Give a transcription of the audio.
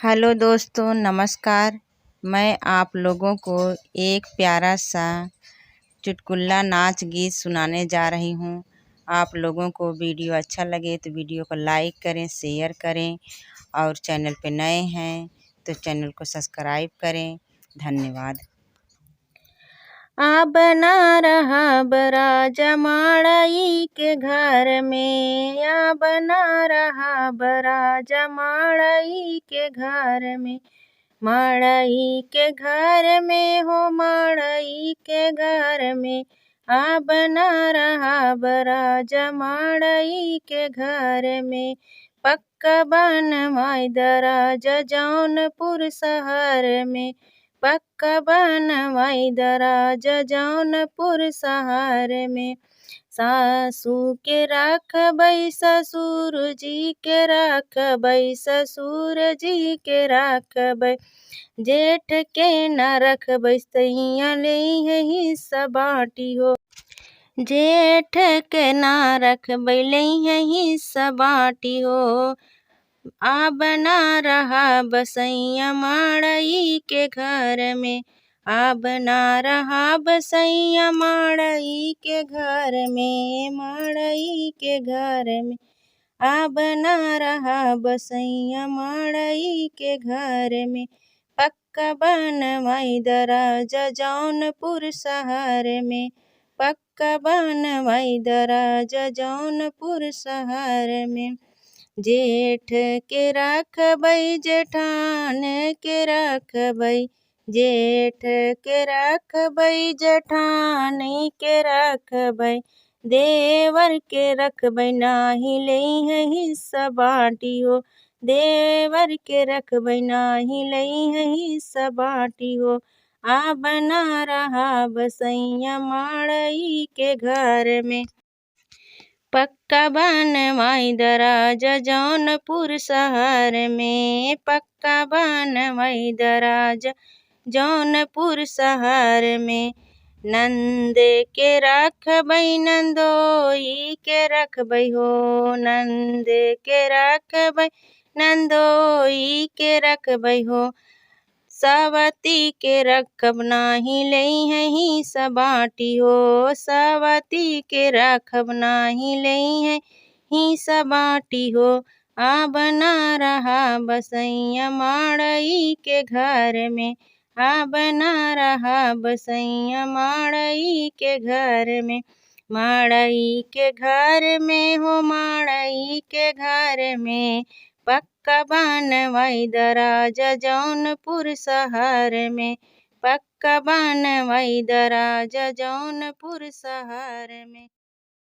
Hello दोस्तों, नमस्कार। मैं आप लोगों को एक प्यारा सा चुटकुला नाच गीत सुनाने जा रही हूँ। आप लोगों को वीडियो अच्छा लगे तो वीडियो को लाइक करें, शेयर करें और चैनल पे नए हैं तो चैनल को सब्सक्राइब करें। धन्यवाद। आ बना रहा बड़ा जमाड़ई के घर में, आ बना रहा बड़ा जमाड़ई के घर में, मड़ई के घर में हो, मड़ई के घर में, आ बना रहा बड़ा जमाड़ई के घर में। पक्का बनवाई दराजा जौनपुर शहर में, पक्का बनवाई दराजा जौनपुर शहर में। सासू के राखबै ससुर जी के राखबै, ससुर जी के राखबै, जेठ के न रखबै सैया लेइहे हिस्सा बाटी हो, जेठ के ना रखबै लेइहे हिस्सा बाटी हो। आ बना रहा बसैया मड़ई के घर में, आ बना रहा बसैया मड़ई के घर में, मड़ई के घर में, आ बना रहा बसैया मड़ई के घर में। पक्का बनवाई दराजा जौनपुर शहर में, पक्का बनवाई दराजा जौनपुर शहर में। जेठ के राखबै जेठान के राखबै, जेठ के राखबै जेठान के राखबै, देवर के रखबै नाही लेइहे हिस्सा बाटी हो, देवर के रखबै नाही लेइहे हिस्सा बाटी हो। आ बना रहा बसैया मड़ई के घर में, पक्का बनवाई दराजा जौनपुर शहर में, पक्का बनवाई दराजा जौनपुर शहर में। नंद के राखबै नंदोई के रखबै हो, नंद के राखबै नंदोई के रखबै हो, सावती के रखब नाही लेइहे हिस्सा बाटी हो, सावती के रखब नाही लेइहे हिस्सा बाटी हो। आ बना रहा बसैया मड़ई के घर में, आ बना रहा बसैया मड़ई के घर में, मड़ई के घर में हो, मड़ई के घर में, पक्का बनवाई दराजा जौनपुर शहर में, पक्का बनवाई दराजा जौनपुर शहर में।